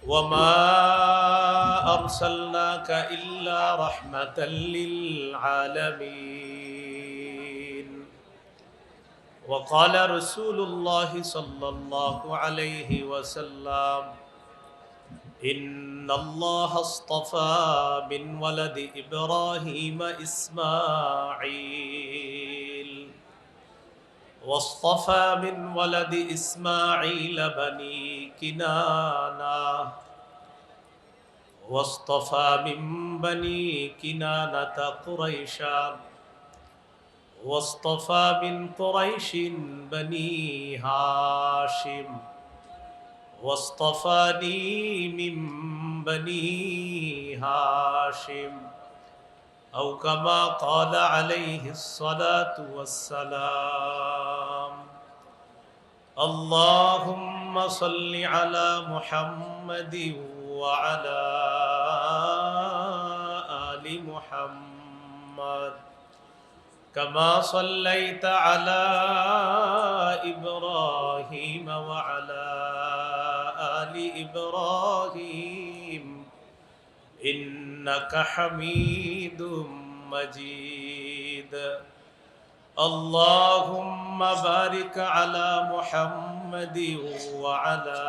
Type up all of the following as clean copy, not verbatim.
وما أرسلناك إلا رحمة للعالمين. وقال رسول الله صلى الله عليه وسلم: إن الله اصطفى من ولد إبراهيم إسماعيل، واصطفى من ولد إسماعيل بني كنانة، واصطفى من بني كنانة قريشا، واصطفى من قريش بني هاشم، واصطفاني من بني هاشم، أو كما قال عليه الصلاة والسلام. اللهم صل على محمد وعلى آل محمد كما صليت على إبراهيم وعلى آل إبراهيم إنك حميد مجيد. اللهم بارك على محمد وعلى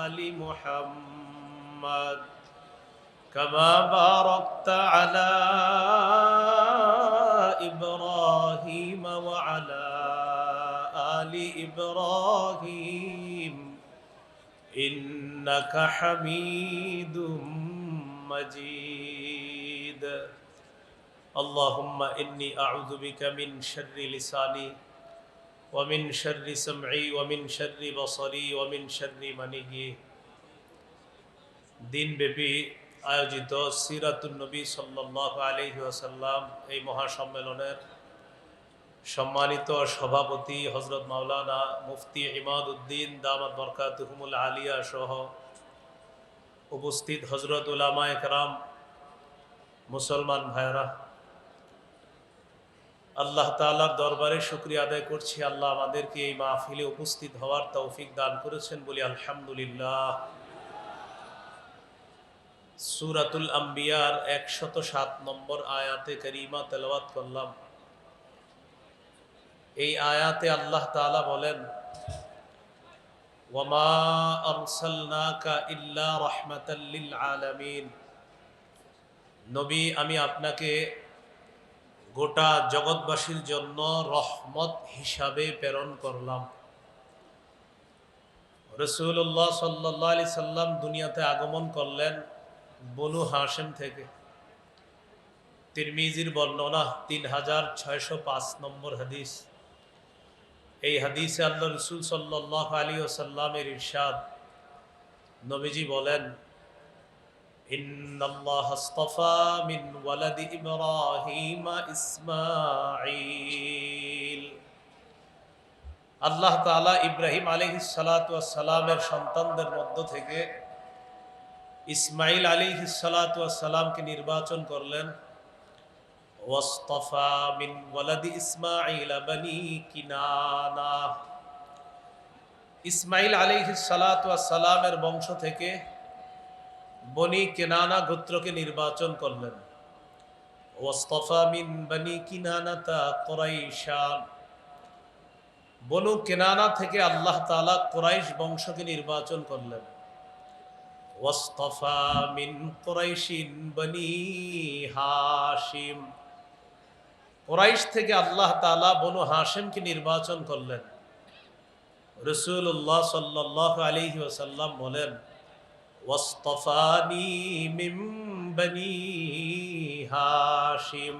آل محمد كما باركت على إبراهيم وعلى آل إبراهيم إنك حميد مجيد. اللهم إني أعوذ بك من شر لساني ومن شر سمعي ومن شر بصري ومن شر مني. দিনব্যাপী আয়োজিত সিরাতুন নবী সাল্লাল্লাহু আলাইহি ওয়াসাল্লাম এই মহাসম্মেলনের সম্মানিত সভাপতি হযরত মাওলানা মুফতি ইমাদউদ্দিন দামাত বরকাতুহুমুল আলিয়া সহ উপস্থিত হযরত উলামায়ে কেরাম, মুসলমান ভাইরা, আল্লাহ তাআলার দরবারে শুকরিয়া আদায় করছি। আল্লাহ আমাদেরকে এই মাহফিলে উপস্থিত হওয়ার তৌফিক দান করেছেন, বলি আলহামদুলিল্লাহ। সূরাতুল আম্বিয়ার 107 নম্বর আয়াতে কারিমা তেলাওয়াত করলাম। এই আয়াতে আল্লাহ তাআলা বলেন, ওয়ামা আরসালনাকা ইল্লা রাহমাতাল লিল আলামিন। নবী, আমি আপনাকে গোটা জগৎবাসীর জন্য রহমত হিসাবে প্রেরণ করলাম। রাসূলুল্লাহ সাল্লাল্লাহু আলাইহি সাল্লাম দুনিয়াতে আগমন করলেন বনু হাশিম থেকে। তিরমিজির বর্ণনা 3605 নম্বর হাদিস। এই হাদিসে আল্লাহ রাসূল সাল্লাল্লাহু আলাইহি ওয়াসাল্লামের ইরশাদ, নবীজি বলেন, ইন্নাল্লাহা আস্তাফা মিন ওয়ালাদি ইব্রাহিম ইসমাঈল। আল্লাহ তাআলা ইব্রাহিম আলাইহিস সালাতু ওয়াস সালামের সন্তানদের মধ্য থেকে ইসমাঈল আলাইহিস সালাতু ওয়াস সালামকে নির্বাচন করলেন। ওয়াসতাফা মিন ওয়ালাদি ইসমাঈল বনি কিনানা। ইসমাঈল আলাইহিস সালাতু ওয়াস সালামের বংশ থেকে বনি কিনানা গোত্রকে নির্বাচন করলেন। ওয়াসতাফা মিন বনি কিনানাতা কুরাইশা। বনু কিনানা থেকে আল্লাহ তাআলা কুরাইশ বংশকে নির্বাচন করলেন। ওয়াসতাফা মিন কুরাইশিন বনি হাশিম। কুরাইশ থেকে আল্লাহ তাআলা বনু হাশিমকে নির্বাচন করলেন। রাসূলুল্লাহ সাল্লাল্লাহু আলাইহি ওয়াসাল্লাম বলেন, ওয়াসতাফানি মিন বনি হাশিম।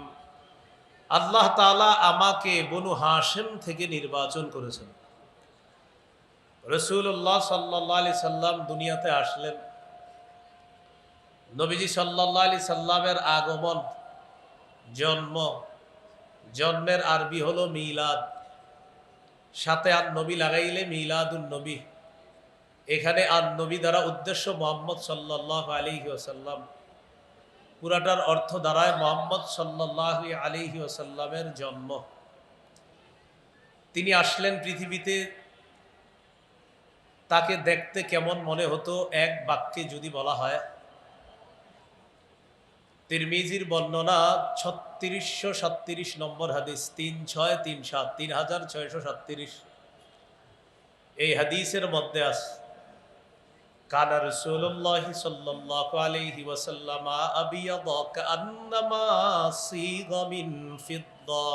আল্লাহ তাআলা আমাকে বনু হাশিম থেকে নির্বাচন করেছেন। রাসূলুল্লাহ সাল্লাল্লাহু আলাইহি সাল্লাম দুনিয়াতে আসলেন। নবীজি সাল্লাল্লাহু আলাইহি সাল্লামের আগমন, জন্মের আরবি হলো মিলাদ। সাথে আর নবী লাগাইলে মিলাদুন নবী। এখানে আর নবী দ্বারা উদ্দেশ্য মুহাম্মদ সাল্লাল্লাহু আলাইহি ওয়াসাল্লাম। পুরাটার অর্থ দাঁড়ায় মুহাম্মদ সাল্লাল্লাহু আলাইহি ওয়াসাল্লামের জন্ম। তিনি আসলেন পৃথিবীতে তাকে দেখতে কেমন মনে হতো এক বাক্যে যদি বলা হয়, তিরমিজির বর্ণনা 3637 নম্বর হাদিস, 3637, 3637, এই হাদিসের মধ্যে আছে কানা রাসূলুল্লাহ সাল্লাল্লাহু আলাইহি ওয়াসাল্লাম আবিয়াদা কান্নামা সিগা মিন ফিদ্দা।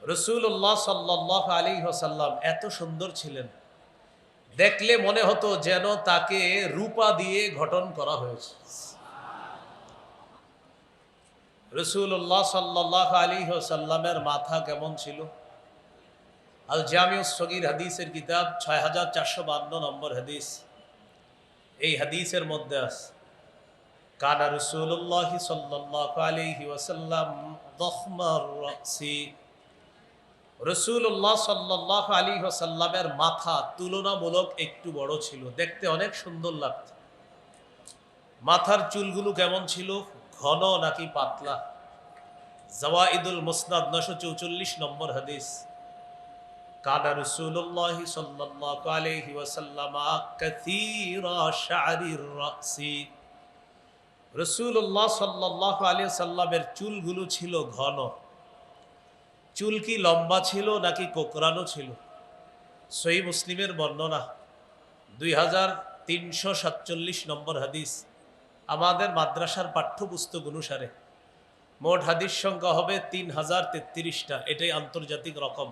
রাসূলুল্লাহ সাল্লাল্লাহু আলাইহি ওয়াসাল্লাম এত সুন্দর ছিলেন, দেখলে মনে হতো যেন তাকে রূপা দিয়ে গঠন করা হয়েছে। রাসূলুল্লাহ সাল্লাল্লাহু আলাইহি ওয়াসাল্লামের মাথা কেমন ছিল? আল জামিউস সগীর হাদিসের কিতাব 6452 নম্বর হাদিস, এই হাদিসের মধ্যে আছে কানা রাসূলুল্লাহ সাল্লাল্লাহু আলাইহি ওয়াসাল্লাম যখমার রাসি। রাসূলুল্লাহ সাল্লাল্লাহু আলাইহি ওয়াসাল্লামের মাথা তুলনামূলক একটু বড় ছিল, দেখতে অনেক সুন্দর লাগতো। মাথার চুলগুলো কেমন ছিল? ঘন নাকি পাতলা? জাওয়াইদুল মুসনাদ 944 নম্বর হাদিস কানা রাসূলুল্লাহ সাল্লাল্লাহু আলাইহি ওয়াসাল্লাম কাসীরা শা'রির রাসি। রাসূলুল্লাহ সাল্লাল্লাহু আলাইহি ওয়াসাল্লামের চুলগুলো ছিল ঘন। চুল কি লম্বা ছিল নাকি কোকড়ানো ছিল? সহিহ মুসলিমের বর্ণনা 2347 নম্বর হাদিস। আমাদের মাদ্রাসার পাঠ্যপুস্তক অনুসারে মোট হাদিস সংখ্যা হবে 3033টা, এটাই আন্তর্জাতিক রকম।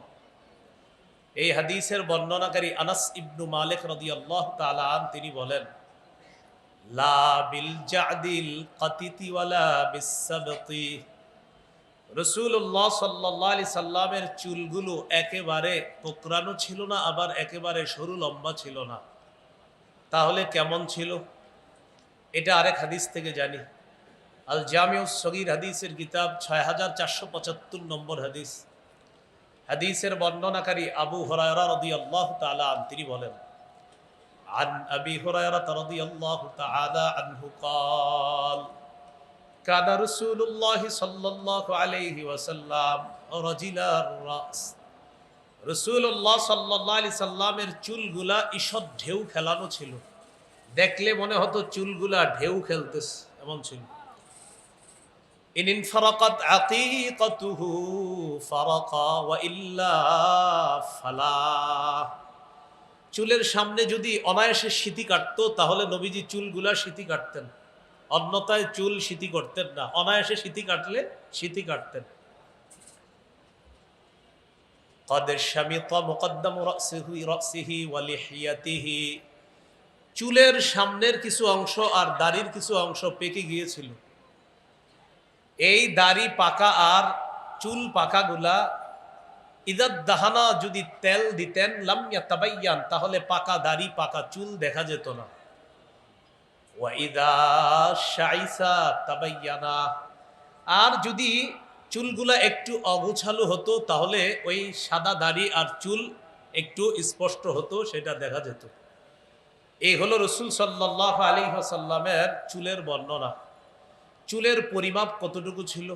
এই হাদিসের বর্ণনাকারী আনাস ইবনু মালিক রাদিয়াল্লাহু তাআলা আন তিনি বলেন, লা বিল জাদিল কাতিতি ওয়ালা বিসসাবতি। রাসূলুল্লাহ সাল্লাল্লাহু আলাইহি সাল্লামের চুলগুলো একেবারে কোকড়ানো ছিল না, আবার একেবারে সরু লম্বা ছিল না। তাহলে কেমন ছিল? এটা আরেক হাদিস থেকে জানি। আল জামিউস সগীর হাদিসের কিতাব 6475 নম্বর হাদিস। হাদিসের বর্ণনাকারী আবু হুরায়রা রাদিয়াল্লাহু তাআলা আন তিনি বলেন, আন আবি হুরায়রা রাদিয়াল্লাহু তাআলা আনহু قال কানা রাসূলুল্লাহ সাল্লাল্লাহু আলাইহি ওয়াসাল্লাম রাজিলার রাস। রাসূলুল্লাহ সাল্লাল্লাহু আলাইহি সাল্লামের চুলগুলা ঈষৎ ঢেউ খেলানো ছিল, দেখলে মনে হতো চুলগুলা ঢেউ খেলতেছে এমন ছিল। ইন ইনফারাকাত আকিকাতুহু ফারাকা ওয়া ইল্লা ফালা। চুলের সামনে যদি অনায়াসে সিঁথি কাটতো তাহলে নবীজি চুলগুলা সিঁথি কাটতেন, অন্যথায় চুল সিঁথি করতেন না। অনায়াসে সিঁথি কাটলে সিঁথি কাটতেন। قد شمط مقدم رأسه ولحيته। চুলের সামনের কিছু অংশ আর দাড়ির কিছু অংশ পেকে গিয়েছিল। এই দাড়ি পাকা আর চুল পাকাগুলা ইদাদ দাহানা যদি তেল দিতেন লাম ইয়াতাবায়্যান, তাহলে পাকা দাড়ি পাকা চুল দেখা যেত না। ওয়া ইদা শাইসা তাবায়্যানা, আর যদি চুলগুলা একটু অগোছালো হতো তাহলে ওই সাদা দাড়ি আর চুল একটু স্পষ্ট হতো, সেটা দেখা যেত। এই হলো রাসূল সাল্লাল্লাহু আলাইহি ওয়াসাল্লামের চুলের বর্ণনা। চুলের পরিমাপ কতটুকু ছিল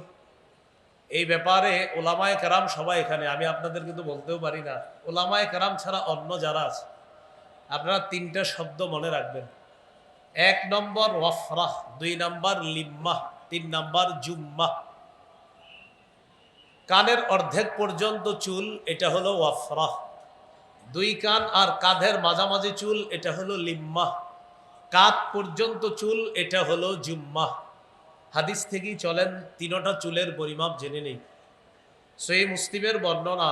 এই ব্যাপারে ওলামায়ে কেরাম সবাই এখানে, আমি আপনাদের কিন্তু বলতেও পারি না। ওলামায়ে কেরাম ছাড়া অন্য যারা আছে আপনারা 3টা শব্দ মনে রাখবেন। 1 নম্বর ওয়াফরাহ, 2 নম্বর লিম্মাহ, 3 নম্বর জুম্মাহ। কানের অর্ধেক পর্যন্ত চুল, এটা হলো ওয়াফরাহ। 2 কান আর কাঁধের মাঝামাঝি চুল, এটা হলো লিম্মাহ। কাঁধ পর্যন্ত চুল, এটা হলো জুম্মাহ। হাদিস থেকেই চলেন 3টা চুলের পরিমাপ জেনে নেই। সহিহ মুসলিমের বর্ণনা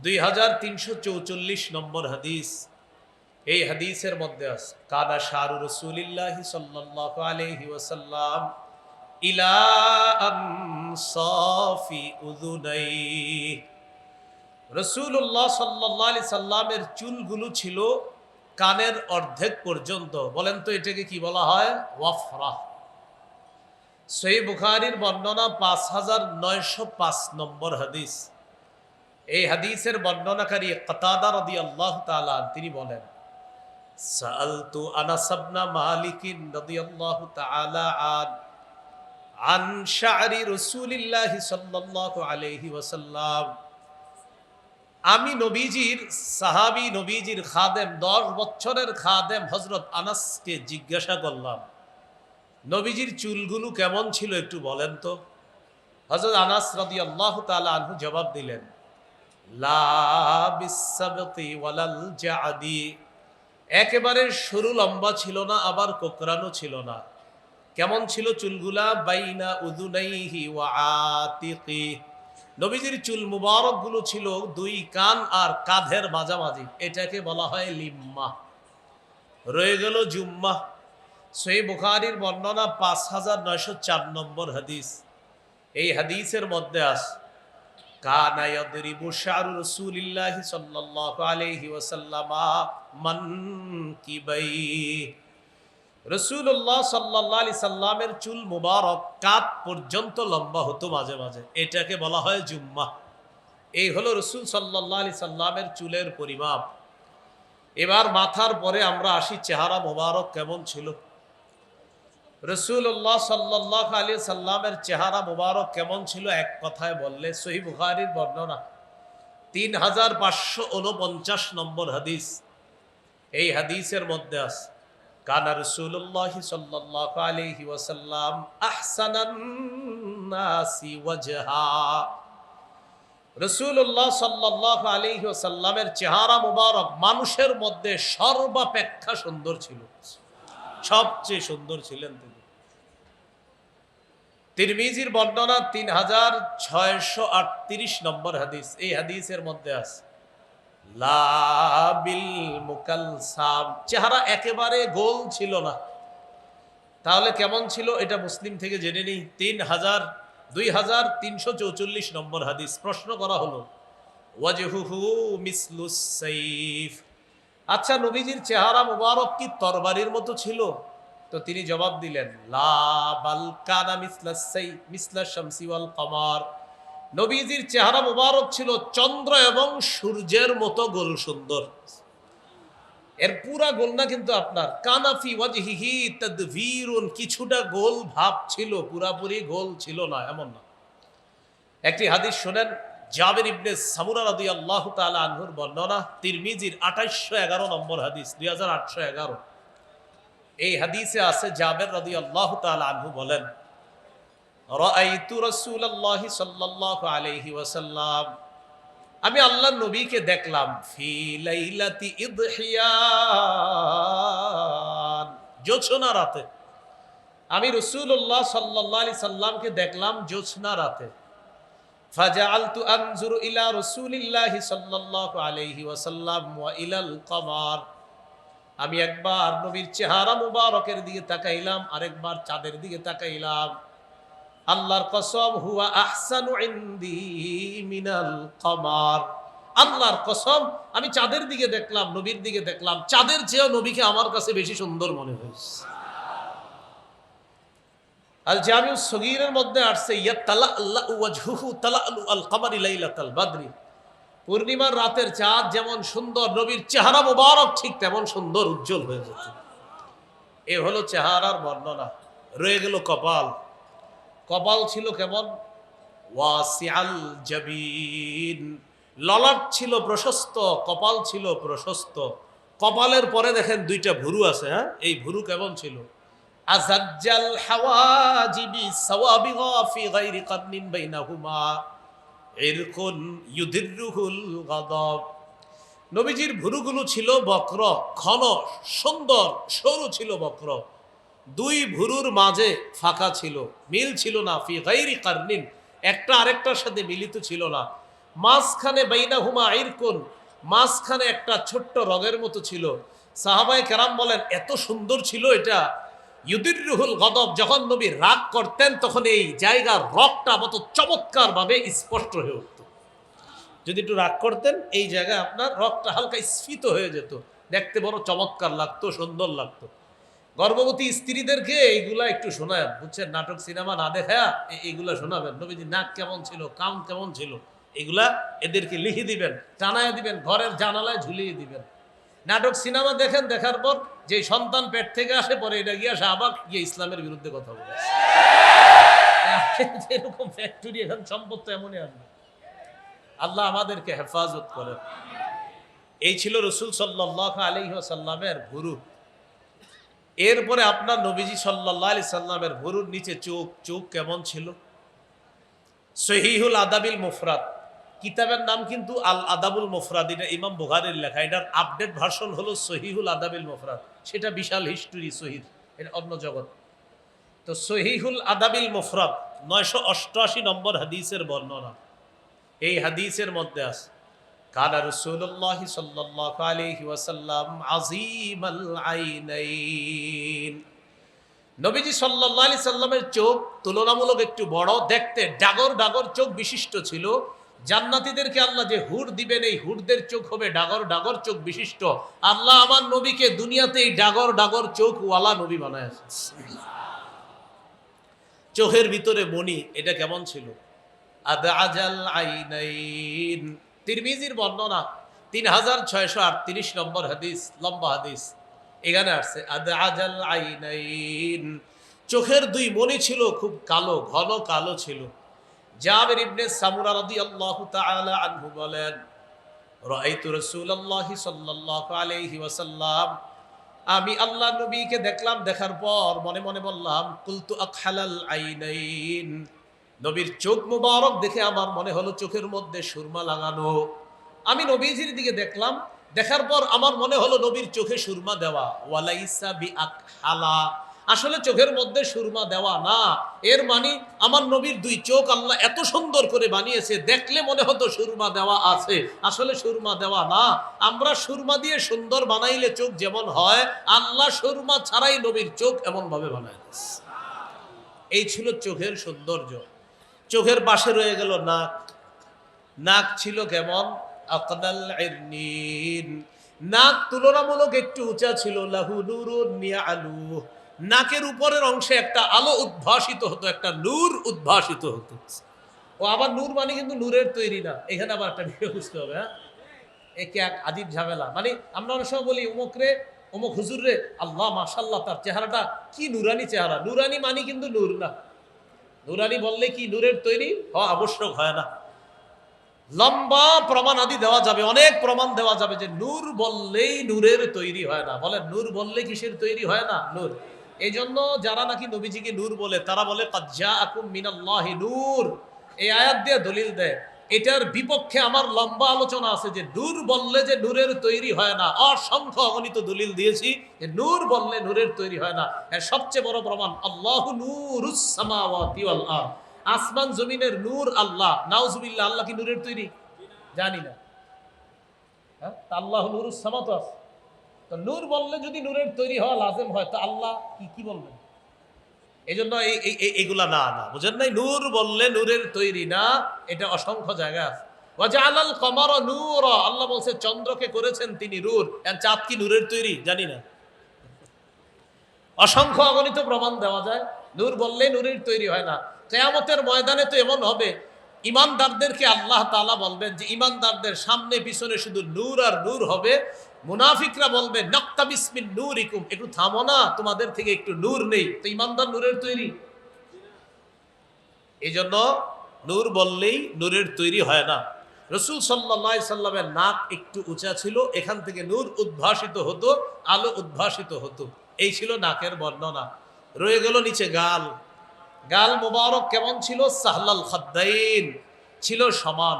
2344 নম্বর হাদিস। এই হাদিসের মধ্যে আছে কানা শারু রাসূলিল্লাহি সাল্লাল্লাহু আলাইহি ওয়াসাল্লাম ইলা আনসাফি উযুনাই। রাসূলুল্লাহ সাল্লাল্লাহু আলাইহি সাল্লামের চুলগুলো ছিল কানের অর্ধেক পর্যন্ত। বলেন তো এটাকে কি বলা হয়? ওয়াফরাহ। সহিহ বুখারীর বর্ণনা 5905 নম্বর হাদিস। এই হাদিসের বর্ণনাকারী কাতাদা রাদিয়াল্লাহু তাআলা তিনি বলেন, সাআলতু আনাস ইবনে মালিক রাদিয়াল্লাহু তাআলা আন শা'রি রাসূলিল্লাহি সাল্লাল্লাহু আলাইহি ওয়াসাল্লাম। আমি নবীজির সাহাবী, নবীজির খাদেম, 10 বছরের খাদেম হযরত আনাসকে জিজ্ঞাসা করলাম, নবীজির চুলগুলো কেমন ছিল একটু বলেন তো। হযরত আনাস রাদিয়াল্লাহু তাআলা আনহু জবাব দিলেন, লা বিসাবতি ওয়ালাল জাদি, একেবারে সরু লম্বা ছিল না, আবার কোকড়ানো ছিল না। কেমন ছিল চুলগুলা? বাইনা উযুনাইহি ওয়া আতিকি, নবীজির চুল মুবারক গুলো ছিল 2 কান আর কাঁধের মাঝামাঝি, এটাকে বলা হয় লিম্মা। রয়ে গেল জুম্মা। সহিহ বুখারীর বর্ণনা 5904 নম্বর হাদিস। এই হাদিসের মধ্যে আছে, কানা ইয়াদরিবু শা'রু রাসূলিল্লাহি সাল্লাল্লাহু আলাইহি ওয়াসাল্লাম মানকিবাই, রাসূলুল্লাহ সাল্লাল্লাহু আলাইহি সাল্লামের চুল মুবারক কাঁধ পর্যন্ত লম্বা হতো মাঝে মাঝে, এটাকে বলা হয় জুম্মা। এই হলো রাসূল সাল্লাল্লাহু আলাইহি সাল্লামের চুলের পরিমাপ। এবার মাথার পরে আমরা আসি চেহারা মুবারক কেমন ছিল। রাসূলুল্লাহ সাল্লাল্লাহু আলাইহি সাল্লামের চেহারা মুবারক কেমন ছিল এক কথায় বললে, সহিহ বুখারীর বর্ণনা 3549 নম্বর হাদিস। এই হাদিসের মধ্যে আছে, কানা রাসূলুল্লাহ সাল্লাল্লাহু আলাইহি ওয়াসাল্লাম আহসানান নাসি ওয়াজহা, রাসূলুল্লাহ সাল্লাল্লাহু আলাইহি ওয়াসাল্লামের চেহারা মুবারক মানুষের মধ্যে সর্বাপেক্ষা সুন্দর ছিল, সবচেয়ে সুন্দর ছিলেন তিনি। তিরমিজির বর্ণনা 3638 নম্বর হাদিস। এই হাদিসের মধ্যে আছে, লা বিল মুকালসাম, চেহারা একেবারে গোল ছিল না। তাহলে কেমন ছিল এটা মুসলিম থেকে জেনে নেই। 2344 নম্বর হাদিস। প্রশ্ন করা হলো, ওয়াজহুহু মিসলুস সাইফ, আচ্ছা নবীজির চেহারা মুবারক কি তরবারির মতো ছিল? তো তিনি জবাব দিলেন, লা বাল কানা মিসলাস সাইফ মিসলাস শামসি ওয়াল কমার, নবীজির চেহারা মুবারক ছিল চন্দ্র এবং সূর্যের মতো গোল সুন্দর। এর পুরা গোল না কিন্তু আপনার, কানাফি ওয়াজহিহি তাদভিরুন, কিছুটা গোল ভাব ছিল, পুরাপুরি গোল ছিল না এমন না। একটি হাদিস শুনেন, জাবের ইবনে সামুরা রাদিয়াল্লাহু তাআলা আনহুর বর্ণনা, তিরমিজির 2811 নম্বর হাদিস, 2811। এই হাদিসে আছে, জাবের রাদিয়াল্লাহু তাআলা আনহু বলেন, রাআইতু রাসূলুল্লাহি সাল্লাল্লাহু আলাইহি ওয়াসাল্লাম, আমি আল্লাহর নবীকে দেখলাম, ফি লাইলাতি ইদহিয়ান, জোছনা রাতে। আমি রাসূলুল্লাহ সাল্লাল্লাহু আলাইহি সাল্লামকে দেখলাম জোছনা রাতে। ফাজআলতু আনজুরু ইলা রাসূলিল্লাহি সাল্লাল্লাহু আলাইহি ওয়াসাল্লাম ওয়া ইলাল কমার, আমি একবার নবীর চেহারা মুবারকের দিকে তাকাইলাম, আরেকবার চাঁদের দিকে তাকাইলাম। আল্লাহর কসম, হুয়া আহসানু ইনদি মিনাল কমার, আল্লাহর কসম আমি চাঁদের দিকে দেখলাম, নবীর দিকে দেখলাম, চাঁদের চেয়েও নবীকে আমার কাছে বেশি সুন্দর মনে হয়েছে। আল জামিউস সগীরের মধ্যে আসছে, ইয়াতালাল্লাহু ওয়াজহুহু তালালু আল কমারি লাইলাতাল বদরি, পূর্ণিমার রাতের চাঁদ যেমন সুন্দর, নবীর চেহারা মুবারক ঠিক তেমন সুন্দর উজ্জ্বল হয়ে যেত। এ হলো চেহারার বর্ণনা। রয়ে গেল কপাল। কপাল ছিল কেমন? ওয়াসিআল জাবিন, ললাট ছিল প্রশস্ত, কপাল ছিল প্রশস্ত। কপালের পরে দেখেন 2টা ভুরু আছে। হ্যাঁ, এই ভুরু কেমন ছিল? আযাজ্জাল হাওয়াজিবি সাওয়াবিগা ফি গায়রি কারনিন বাইনাহুমা ইরকুন ইউদিররুহুল গাদাব, নবীজির ভুরুগুলো ছিল বক্র, ঘন, সুন্দর, সরু ছিল বক্র। 2 ভুরুর মাঝে ফাঁকা ছিল, মিল ছিল না। ফি গায়রি কারনিন, একটা আরেকটার সাথে মিলিত ছিল না। মাঝখানে বাইনাহুমা ইরকুন, মাঝখানে একটা ছোট্ট রগের মতো ছিল। সাহাবায়ে কেরাম বলেন, এত সুন্দর ছিল এটা। ইউদিররুহুল গাদাব, যখন নবী রাগ করতেন তখন এই জায়গার রগটা মতো চমৎকার ভাবে স্পষ্ট হয়ে উঠত। যদি একটু রাগ করতেন এই জায়গায় আপনার রগটা হালকা স্ফীত হয়ে যেত, দেখতে বড় চমৎকার লাগতো, সুন্দর লাগতো। গর্ভবতী স্ত্রীদেরকে এইগুলা একটু শোনায়, বুঝছেন, নাটক সিনেমা না দেখা এইগুলা শোনাবেন। নবীজি নাক কেমন ছিল, কাম কেমন ছিল, এগুলা এদেরকে লিখে দিবেন, টানায় দিবেন, ঘরের জানালায় ঝুলিয়ে দিবেন। নাটক সিনেমা দেখেন, দেখার পর যে সন্তান পেট থেকে আসে, পরে এটা গিয়া শাহবাগ গিয়ে ইসলামের বিরুদ্ধে কথা বলে। এরকম ফ্যাক্টরি এখন সম্পদ তো এমনই আসবে। আল্লাহ আমাদেরকে হেফাজত করেন। এই ছিল রাসূল সাল্লাল্লাহু আলাইহি ওয়াসাল্লামের ভুরু। এরপরে আপনার নবীজি সাল্লাল্লাহু আলাইহি সাল্লামের ভুরুর নিচে চোখ, চোখ কেমন ছিল? সহিহুল আদাবিল মুফরাদ কিতাবের নাম কিন্তু আল আদাবুল মুফরাদ, এটা ইমাম বুখারীর লেখা। এটার আপডেট ভার্সন হলো সহিহুল আদাবিল মুফরাদ, সেটা বিশাল হিস্ট্রি সহিহ, এটা অন্য জগৎ। তো সহিহুল আদাবিল মুফরাদ 988 নম্বর হাদিসের বর্ণনা। এই হাদিসের মধ্যে আছে কানা রাসূলুল্লাহ সাল্লাল্লাহু আলাইহি ওয়াসাল্লাম আযীমাল আইনাইন, নবীজি সাল্লাল্লাহু আলাইহি সাল্লামের চোখ তুলনামূলক একটু বড়, দেখতে ডাগর ডাগর চোখ বিশিষ্ট ছিল। জান্নাতীদেরকে আল্লাহ যে হুর দিবেন, এই হুরদের চোখ হবে ডাগর ডাগর চোখ বিশিষ্ট। আল্লাহ আমার নবীকে দুনিয়াতে এই ডাগর ডাগর চোখ ওয়ালা নবী বানায়েছেন। চোখের ভিতরে মণি, এটা কেমন ছিল? আদআজাল আইনাইন, তিরমিজির বর্ণনা 3638 নম্বর হাদিস, লম্বা হাদিস। এখানে আসছে আদআজাল আইনাইন, চোখের দুই মণি ছিল খুব কালো, ঘন কালো ছিল। জাবির ইবনে সামুরা রাদিয়াল্লাহু তাআলা আনহু বলেন, রাআইতু রাসূলুল্লাহি সাল্লাল্লাহু আলাইহি ওয়াসাল্লাম, আমি আল্লাহ নবীকে দেখলাম, দেখার পর মনে মনে বললাম কুলতু আকহালাল আইনাইন, নবীর চোখ মুবারক দেখে আমার মনে হলো চোখের মধ্যে সুরমা লাগানো। আমি নবীজির দিকে দেখলাম, দেখার পর আমার মনে হলো নবীর চোখে সুরমা দেওয়া। ওয়ালাইসা বিআকহালা, আসলে চোখের মধ্যে সুরমা দেওয়া না। এর মানে আমার নবীর দুই চোখ আল্লাহ এত সুন্দর করে বানিয়েছে, দেখলে মনে হতো সুরমা দেওয়া আছে, আসলে সুরমা দেওয়া না। আমরা সুরমা দিয়ে সুন্দর বানাইলে চোখ যেমন হয়, আল্লাহ সুরমা ছাড়াই নবীর চোখ এমন ভাবে বানায়। এই ছিল চোখের সৌন্দর্য। চোখের পাশে রয়ে গেল নাক। নাক ছিল কেমন? আকনাল ইরনিন, নাক তুলনামূলক একটু উঁচা ছিল। লাহু নূরুন ইয়ালু, নাকের উপরের অংশে একটা আলো উদ্ভাসিত হতো, একটা নূর উদ্ভাসিত হতো। ও আবার নূর মানে কিন্তু নূরের তৈরি না, এখানে আবার একটা বিষয় বুঝতে হবে। হ্যাঁ, একে এক আদিব ঝামেলা। মানে আমরা অনেক সময় বলি অমুক রে, অমুক হুজুর রে, আল্লাহ মাশাল্লাহ তার চেহারাটা কি নুরানি চেহারা। নুরানি মানে কিন্তু নূর না। নুরানি বললে কি নূরের তৈরি হওয়া আবশ্যক হয় না। লম্বা প্রমাণ আদি দেওয়া যাবে, অনেক প্রমাণ দেওয়া যাবে যে নূর বললেই নূরের তৈরি হয় না। বলে নূর বললে কিসের তৈরি হয় না? নূর। এই জন্য যারা নাকি নবীজিকে নূর বলে, তারা বলে কাদ জাআকুম মিনাল্লাহি নূর, এই আয়াত দিয়ে দলিল দেয়। এটার বিপক্ষে আমার লম্বা আলোচনা আছে যে নূর বললে যে নূরের তৈরি হয় না, অসংখ্য অগণিত দলিল দিয়েছি যে নূর বললে নূরের তৈরি হয় না। এর সবচেয়ে বড় প্রমাণ আল্লাহু নূরুস সামাওয়াতি ওয়াল আরদ, আসমান জমিনের নূর আল্লাহ। নাউজুবিল্লাহ, আল্লাহ কি নূরের তৈরি? জানি না। হ্যাঁ, আল্লাহ নূরুস সামাওয়াত আছে, তো নূর বললে যদি নূরের তৈরি হওয়া লাজেম হয়, তো আল্লাহ কি বলবেন? এই জন্য এইগুলা না না বুঝেন নাই, নূর বললে নূরের তৈরি না, এটা অসংখ্য জায়গা আছে। ওয়াজআলাল কমারা নূরা, আল্লাহ বলছে চন্দ্রকে করেছেন তিনি নূর। চাঁদ কি নূরের তৈরি? জানি না। অসংখ্য অগণিত প্রমাণ দেওয়া যায়, নূর বললে নূরের তৈরি হয় না। কিয়ামতের ময়দানে তো এমন হবে, ইমানদারদেরকে আল্লাহ তাআলা বলবেন যে ইমানদারদের সামনে পিছনে শুধু নূর আর নূর হবে। মুনাফিকরা বলবে নাক্তাবিস মিন নূরিকুম, একটু থামো না, তোমাদের থেকে একটু নূর নেই। তো ইমানদার নূরের তৈরি। এই জন্য নূর বললেই নূরের তৈরি হয় না। রাসূল সাল্লাল্লাহু আলাইহি সাল্লামের নাক একটু উঁচা ছিল, এখান থেকে নূর উদ্ভাসিত হতো, আলো উদ্ভাসিত হতো। এই ছিল নাকের বর্ণনা। রয়ে গেল নিচে গাল। গাল মোবারক কেমন ছিল? সাহলাল খাদ্দাইন, ছিল সমান।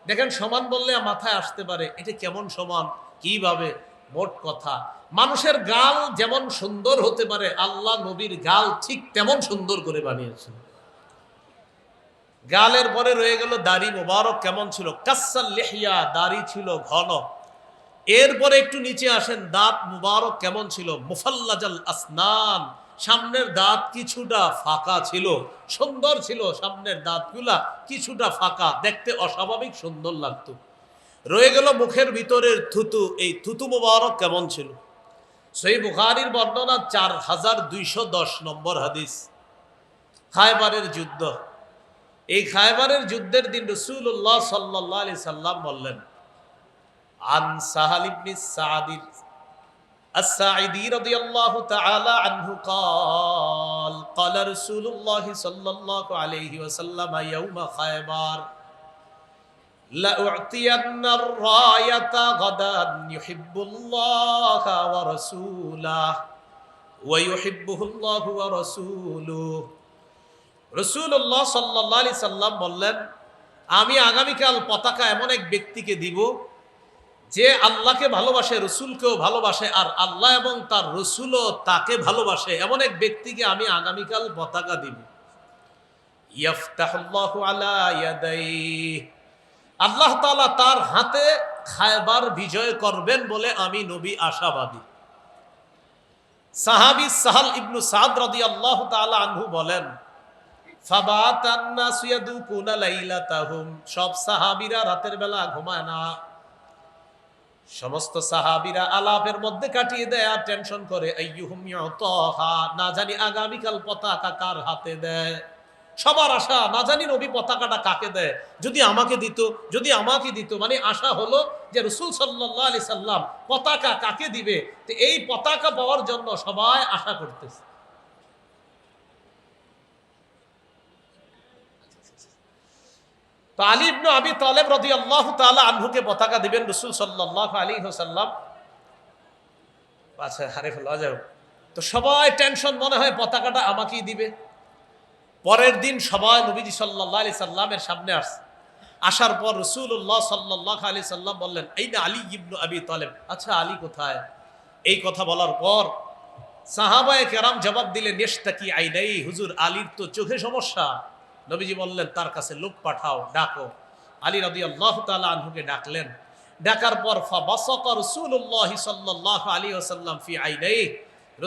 দেখেন, সমান বললে মাথায় আসতে পারে এটা কেমন সমান, কিভাবে? মোট কথা, মানুষের গাল যেমন সুন্দর হতে পারে, আল্লাহ নবীর গাল ঠিক তেমন সুন্দর করে বানিয়েছেন। গালের পরে রয়ে গেল দাড়ি মোবারক কেমন ছিল? কাসাল লিহিয়া, দাড়ি ছিল ঘন। এরপরে একটু নিচে আসেন, দাঁত মুবারক কেমন ছিল? মুফাল্লাজাল আসনান, সামনের দাঁত কিছুটা ফাঁকা ছিল, সুন্দর ছিল সামনের দাঁতগুলা, কিছুটা ফাঁকা, দেখতে অস্বাভাবিক সুন্দর লাগতো। রয়ে গেল মুখের ভিতরের থুতু, এই থুতু মুবারক কেমন ছিল? সহিহ বুখারীর বর্ণনা 4210 নম্বর হাদিস। খায়বারের যুদ্ধ, এই খায়বারের যুদ্ধের দিন রাসূলুল্লাহ সাল্লাল্লাহু আলাইহি সাল্লাম বললেন, আন সাহাল ইবনে সাদ الساعدي رضي الله تعالى عنه قال قال رسول الله صلى الله عليه وسلم يوم خيبر লাউতিয়ান্নার রায়াতা গাদান ইউহিব্বুল্লাহা ওয়া রাসূলাহু ওয়া ইউহিব্বুহুল্লাহু ওয়া রাসূলুহু। রাসূলুল্লাহ সাল্লাল্লাহু আলাইহি সাল্লাম বললেন, আমি আগামীকাল পতাকা এমন এক ব্যক্তিকে দিব যে আল্লাহকে ভালোবাসে, রসুলকেও ভালোবাসে, আর আল্লাহ এবং তার রসুলও তাকে ভালোবাসে, এমন এক ব্যক্তিকে আমি আগামীকাল পতাকা দিব। ইয়াফতাহুল্লাহু আলা ইয়াদাইহি, আল্লাহ তাআলা তার হাতে খায়বার বিজয় করবেন বলে আমি নবী আশাবাদী। সাহাবী সাহাল ইবনু সাদ রাদিয়াল্লাহু তাআলা আনহু বলেন, ফাবাতান নাসু ইয়াদুকুনা লাইলাতাহুম, সব সাহাবীরা রাতের বেলা ঘুমায় না, সমস্ত সাহাবীরা আলাপের মধ্যে কাটিয়ে দেয় আর টেনশন করে, আইয়ুহুম ইউতাহা, না জানি আগামীকাল পতাকা কার হাতে দেয়। সবার আশা, না জানি নবী পতাকাটা কাকে দেয়, যদি আমাকে দিত, যদি আমাকে দিত, মানে আশা হলো যে রাসূল সাল্লাল্লাহু আলাইহি সাল্লাম পতাকা কাকে দিবে। তো এই পতাকা পাওয়ার জন্য সবাই আশা করতেছে। তো আলী ইবনে আবি তালেব রাদিয়াল্লাহু তাআলা আনহুকে পতাকা দিবেন রাসূল সাল্লাল্লাহু আলাইহি ওয়াসাল্লাম। আচ্ছা, হারিফ লজাও তো সবাই টেনশন, মনে হয় পতাকাটা আমাকেই দিবে। পরের দিন সবাই নবীজি সাল্লাল্লাহু আলাইহি সাল্লামের সামনে আসছে। আসার পর রাসূলুল্লাহ সাল্লাল্লাহু আলাইহি সাল্লাম বললেন, আইনা আলী ইবনে আবি তালেব, আচ্ছা আলী কোথায়? এই কথা বলার পর সাহাবায়ে কেরাম জবাব দিলেন, ইশতাকি আইনাই, হুজুর আলীর তো চোখে সমস্যা। নবীজি বললেন, তার কাছে লোক পাঠাও, ডাকো। আলী রাদিয়াল্লাহু তাআলা আনহুকে ডাকলেন। ডাকার পর ফাবাসাকা রাসূলুল্লাহ সাল্লাল্লাহু আলাইহি ওয়াসাল্লাম ফি আইনাইহি,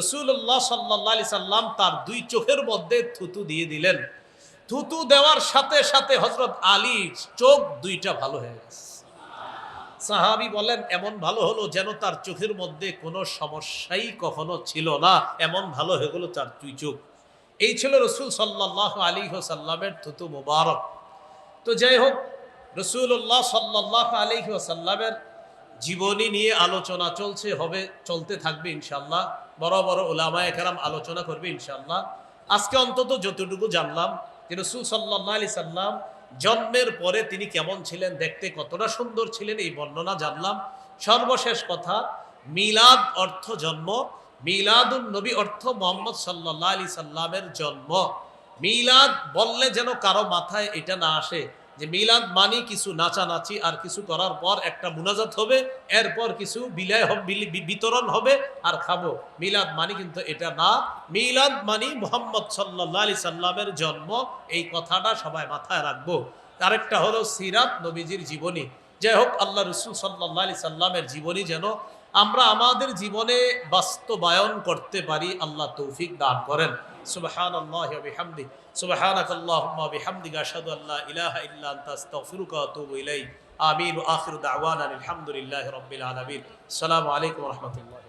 রাসূলুল্লাহ সাল্লাল্লাহু আলাইহি সাল্লাম তার দুই চোখের মধ্যে থুতু দিয়ে দিলেন। থুতু দেওয়ার সাথে সাথে হযরত আলীর চোখ দুইটা ভালো হয়ে গেছে। সাহাবী বলেন, এমন ভালো হলো যেন তার চোখের মধ্যে কোনো সমস্যাই কখনো ছিল না, এমন ভালো হয়ে গেল তার দুই চোখ। এই ছিল রাসূল সাল্লাল্লাহু আলাইহি ওয়াসাল্লামের থুতু মুবারক। তো যাই হোক, রাসূলুল্লাহ সাল্লাল্লাহু আলাইহি ওয়াসাল্লামের জীবনী নিয়ে আলোচনা চলছে, হবে, চলতে থাকবে ইনশাআল্লাহ। বড় বড় উলামায়ে কেরাম আলোচনা করবে ইনশাআল্লাহ। আজকে অন্তত যতটুকু জানলাম যে রাসূল সাল্লাল্লাহু আলাইহি সাল্লাম জন্মের পরে তিনি কেমন ছিলেন, দেখতে কতটা সুন্দর ছিলেন, এই বর্ণনা জানলাম। সর্বশেষ কথা, মিলাদ অর্থ জন্ম, মিলাদুন নবী অর্থ মুহাম্মদ সাল্লাল্লাহু আলাইহি সাল্লামের জন্ম। মিলাদ বললে যেন কারো মাথায় এটা না আসে যে মিলাদ মানি কিছু নাচানাচি আর কিছু করার পর একটা মুনাজাত হবে, এরপর কিছু বিলাই হবে, বিতরণ হবে আর খাবো। মিলাদ মানি কিন্তু এটা না। মিলাদ মানি মুহাম্মদ সাল্লাল্লাহু আলাইহি সাল্লামের জন্ম, এই কথাটা সবাই মাথায় রাখবো। আরেকটা হলো সিরাত, নবীজির জীবনী। যাই হোক, আল্লাহ রাসূল সাল্লাল্লাহু আলাইহি সাল্লামের জীবনী যেন আমরা আমাদের জীবনে বাস্তবায়ন করতে পারি, আল্লাহ তৌফিক দান করেন। সুবহানাল্লাহি ওয়া বিহামদিহি, সুবহানাকাল্লাহুম্মা ওয়া বিহামদিকা আশহাদু আল্লা ইলাহা ইল্লা আনতা আস্তাগফিরুকা ওয়া আতুবু ইলাইক। আমিন ওয়া আখিরু দাওয়ানা আলহামদুলিল্লাহি রাব্বিল আলামিন। আসসালামু আলাইকুম ওয়া রাহমাতুল্লাহ।